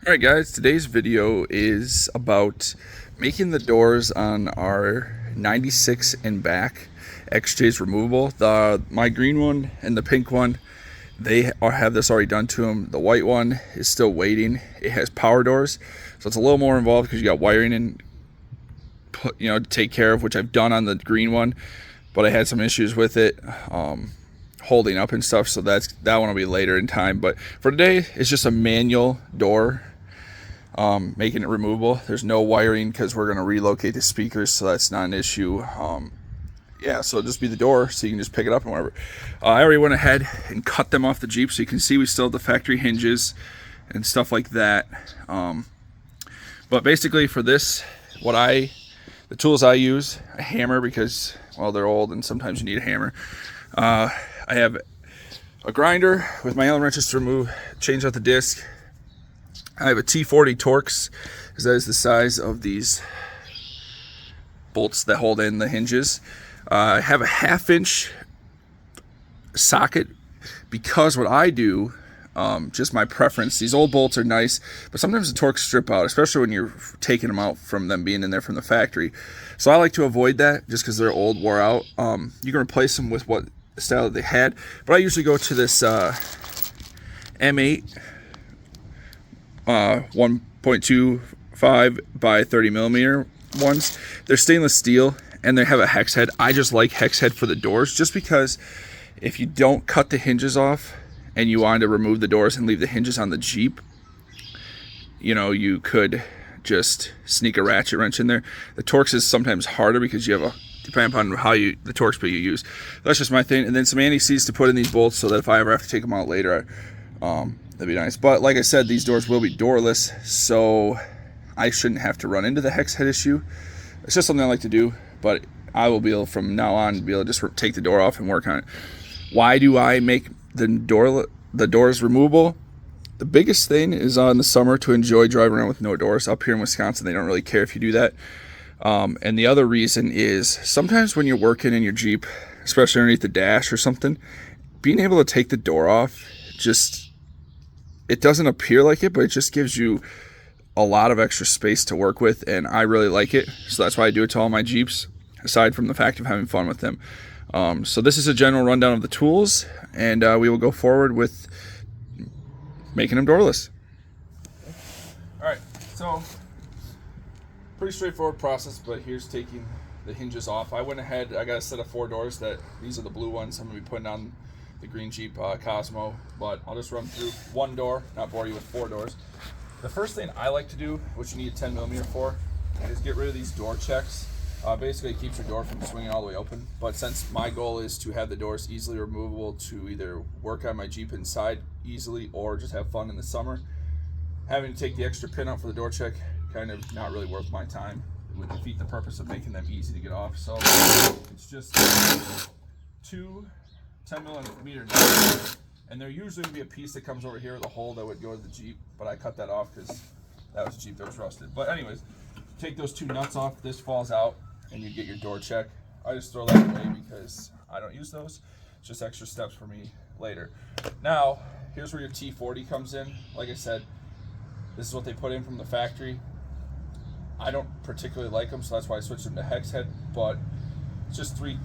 Alright guys, today's video is about making the doors on our 96 and back XJs removable. My green one and the pink one, they have this already done to them. The white one is still waiting. It has power doors, so it's a little more involved because you got wiring and to take care of, which I've done on the green one, but I had some issues with it holding up and stuff, so that one will be later in time. But for today, it's just a manual door, making it removable. There's no wiring because we're going to relocate the speakers, so that's not an issue. Yeah, so it'll just be the door, so you can just pick it up and whatever. I already went ahead and cut them off the Jeep, so you can see we still have the factory hinges and stuff like that. But basically for this, the tools I use, a hammer, because, well, they're old and sometimes you need a hammer. I have a grinder with my Allen wrenches to change out the disc. I have a T40 Torx, because that is the size of these bolts that hold in the hinges. I have a 1/2-inch socket, because what I do, just my preference, these old bolts are nice, but sometimes the Torx strip out, especially when you're taking them out from them being in there from the factory. So I like to avoid that just because they're old, wore out. You can replace them with what style that they had, but I usually go to this M8 1.25 by 30 millimeter ones. They're stainless steel and they have a hex head. I just like hex head for the doors, just because if you don't cut the hinges off and you want to remove the doors and leave the hinges on the Jeep, you could just sneak a ratchet wrench in there. The Torx is sometimes harder because you have depending upon the Torx bit you use. That's just my thing. And then some anti-seize to put in these bolts so that if I ever have to take them out later, that'd be nice. But like I said, these doors will be doorless, so I shouldn't have to run into the hex head issue. It's just something I like to do, but I will be able from now on be able to just take the door off and work on it. Why do I make the doors removable? The biggest thing is in the summer to enjoy driving around with no doors. Up here in Wisconsin, they don't really care if you do that. And the other reason is sometimes when you're working in your Jeep, especially underneath the dash or something, being able to take the door off, it doesn't appear like it, but it just gives you a lot of extra space to work with, and I really like it. So that's why I do it to all my Jeeps, aside from the fact of having fun with them. So this is a general rundown of the tools, and we will go forward with making them doorless. Alright, so pretty straightforward process, but here's taking the hinges off. I went ahead, I got a set of 4 doors. These are the blue ones I'm going to be putting on the green Jeep Cosmo, but I'll just run through one door, not bore you with 4 doors. The first thing I like to do, which you need a 10 millimeter for, is get rid of these door checks. Basically it keeps your door from swinging all the way open, but since my goal is to have the doors easily removable to either work on my Jeep inside easily or just have fun in the summer, having to take the extra pin out for the door check, kind of not really worth my time. It would defeat the purpose of making them easy to get off. So it's just 2 10 millimeter doors, and there usually would be a piece that comes over here with a hole that would go to the Jeep, but I cut that off because that was a Jeep that was rusted. But anyways, take those 2 nuts off, this falls out, and you get your door check. I just throw that away because I don't use those. It's just extra steps for me later. Now, here's where your T40 comes in. Like I said, this is what they put in from the factory. I don't particularly like them, so that's why I switched them to hex head, but it's just 3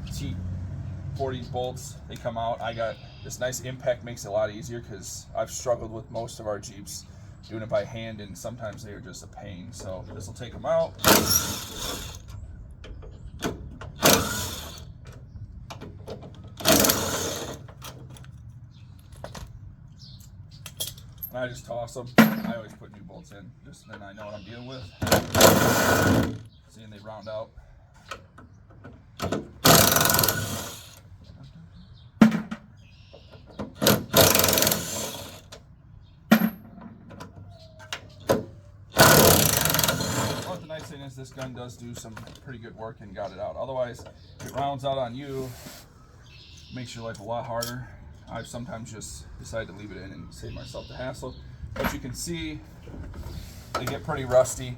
T40 bolts. They come out. I got this nice impact, makes it a lot easier because I've struggled with most of our Jeeps doing it by hand, and sometimes they are just a pain. So this will take them out. And I just toss them. I always put new bolts in, just then I know what I'm dealing with. See, and they round out. But the nice thing is this gun does do some pretty good work and got it out. Otherwise, if it rounds out on you, it makes your life a lot harder. I've sometimes just decided to leave it in and save myself the hassle. But you can see they get pretty rusty,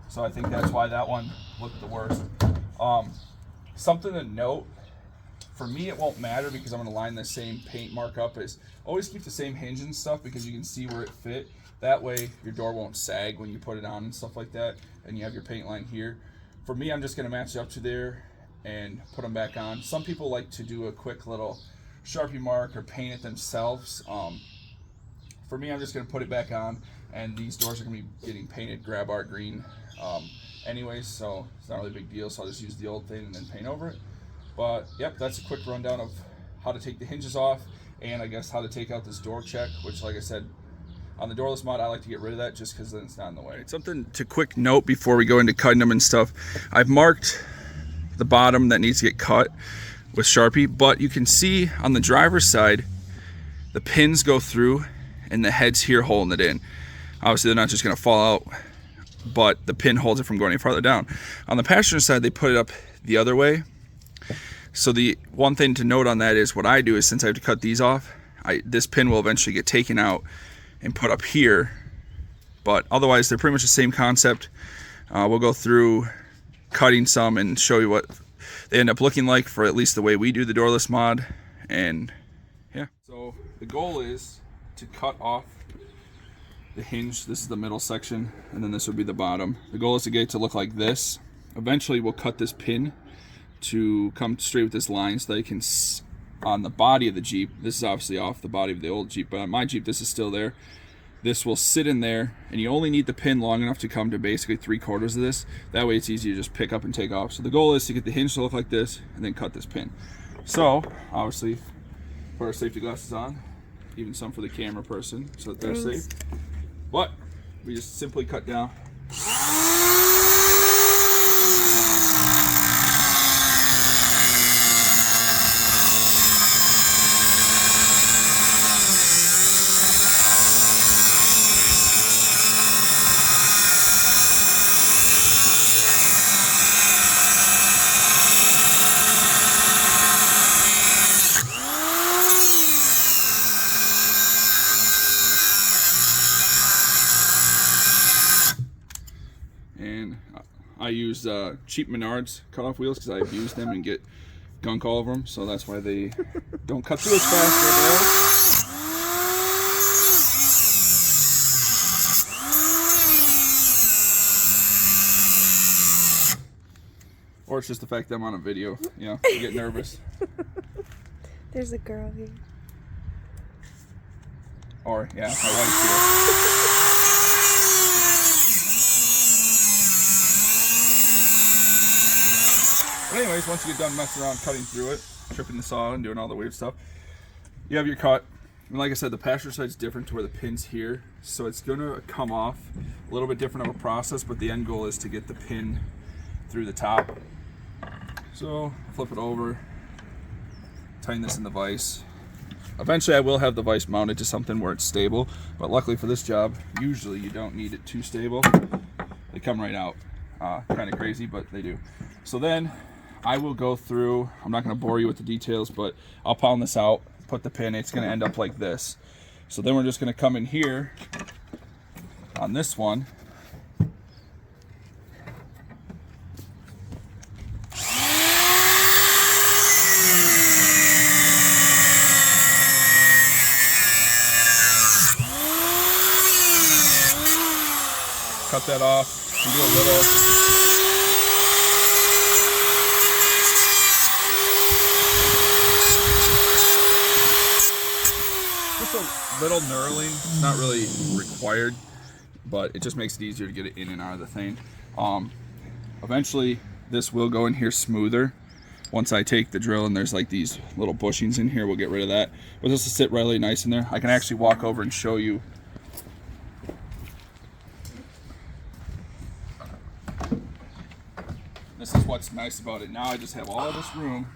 so I think that's why that one looked the worst. Something to note, for me it won't matter because I'm going to line the same paint mark up, is always keep the same hinge and stuff because you can see where it fit. That way your door won't sag when you put it on and stuff like that, and you have your paint line here. For me, I'm just going to match it up to there and put them back on. Some people like to do a quick little Sharpie mark or paint it themselves. For me, I'm just going to put it back on, and these doors are going to be getting painted grab art green anyways, so it's not really a big deal. So I'll just use the old thing and then paint over it. But yep, that's a quick rundown of how to take the hinges off, and I guess how to take out this door check, which, like I said, on the doorless mod, I like to get rid of that just because then it's not in the way. Something to quick note before we go into cutting them and stuff. I've marked the bottom that needs to get cut with Sharpie, but you can see on the driver's side, the pins go through and the head's here holding it in. Obviously, they're not just going to fall out, but the pin holds it from going any farther down. On the passenger side, they put it up the other way. So the one thing to note on that is what I do is, since I have to cut these off, this pin will eventually get taken out and put up here, but otherwise they're pretty much the same concept. We'll go through cutting some and show you what they end up looking like for at least the way we do the doorless mod. And yeah, so the goal is to cut off the hinge. This is the middle section, and then this would be the bottom. The goal is to get it to look like this. Eventually we'll cut this pin to come straight with this line so that it can, on the body of the Jeep, this is obviously off the body of the old Jeep, but on my Jeep this is still there. This will sit in there, and you only need the pin long enough to come to basically 3/4 of this. That way it's easy to just pick up and take off. So the goal is to get the hinge to look like this and then cut this pin. So obviously put our safety glasses on, even some for the camera person so that they're safe. But we just simply cut down. And I use cheap Menards cutoff wheels because I've used them and get gunk all over them, so that's why they don't cut through as fast. Or it's just the fact that I'm on a video, you know, I get nervous. There's a girl here. Or, yeah, my wife's here. But anyways, once you get done messing around cutting through it, tripping the saw and doing all the weird stuff, you have your cut. And like I said, the passenger side's different to where the pin's here, so it's gonna come off a little bit different of a process, but the end goal is to get the pin through the top. So flip it over, tighten this in the vise. Eventually I will have the vise mounted to something where it's stable, but luckily for this job, usually you don't need it too stable. They come right out. Kind of crazy, but they do. So then I will go through, I'm not going to bore you with the details, but I'll pound this out, put the pin, it's going to end up like this. So then we're just going to come in here on this one. Cut that off, and do a little. Just a little knurling, it's not really required, but it just makes it easier to get it in and out of the thing. Eventually this will go in here smoother. Once I take the drill and there's like these little bushings in here, we'll get rid of that. But this will sit really nice in there. I can actually walk over and show you. This is what's nice about it. Now I just have all this room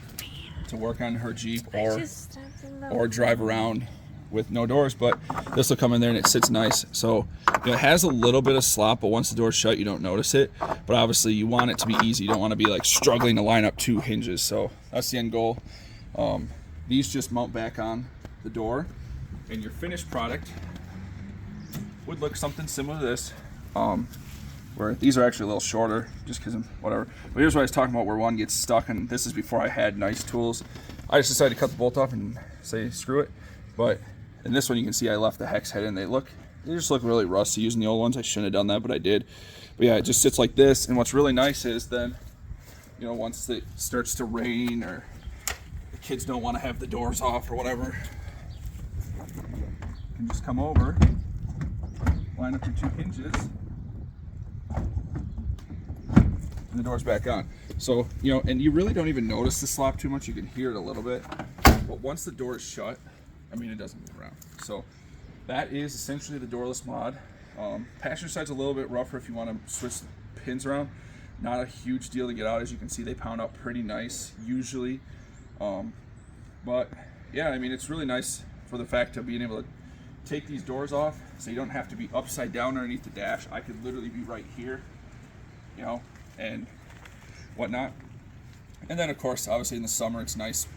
to work on her Jeep or drive around with no doors, but this will come in there and it sits nice. So it has a little bit of slop, but once the door's shut, you don't notice it. But obviously you want it to be easy. You don't want to be like struggling to line up two hinges. So that's the end goal. These just mount back on the door, and your finished product would look something similar to this. Where these are actually a little shorter, just because whatever. But here's what I was talking about, where one gets stuck, and this is before I had nice tools. I just decided to cut the bolt off and say screw it. But in this one, you can see I left the hex head in. They look They just look really rusty using the old ones. I shouldn't have done that, but I did. But yeah, it just sits like this. And what's really nice is then, you know, once it starts to rain or the kids don't want to have the doors off or whatever, you can just come over, line up your 2 hinges, and the door's back on. So, you know, and you really don't even notice the slop too much. You can hear it a little bit. But once the door is shut, I mean, it doesn't move around. So that is essentially the doorless mod. Passenger side's a little bit rougher if you want to switch the pins around. Not a huge deal to get out. As you can see, they pound out pretty nice usually. But yeah, I mean, it's really nice for the fact of being able to take these doors off so you don't have to be upside down underneath the dash. I could literally be right here, you know, and whatnot. And then of course, obviously in the summer, it's nice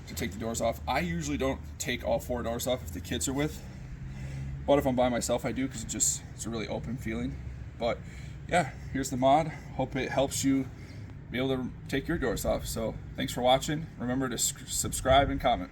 to take the doors off. I usually don't take all 4 doors off if the kids are with, but if I'm by myself, I do, because it's a really open feeling. But yeah, here's the mod. Hope it helps you be able to take your doors off. So thanks for watching. Remember to subscribe and comment.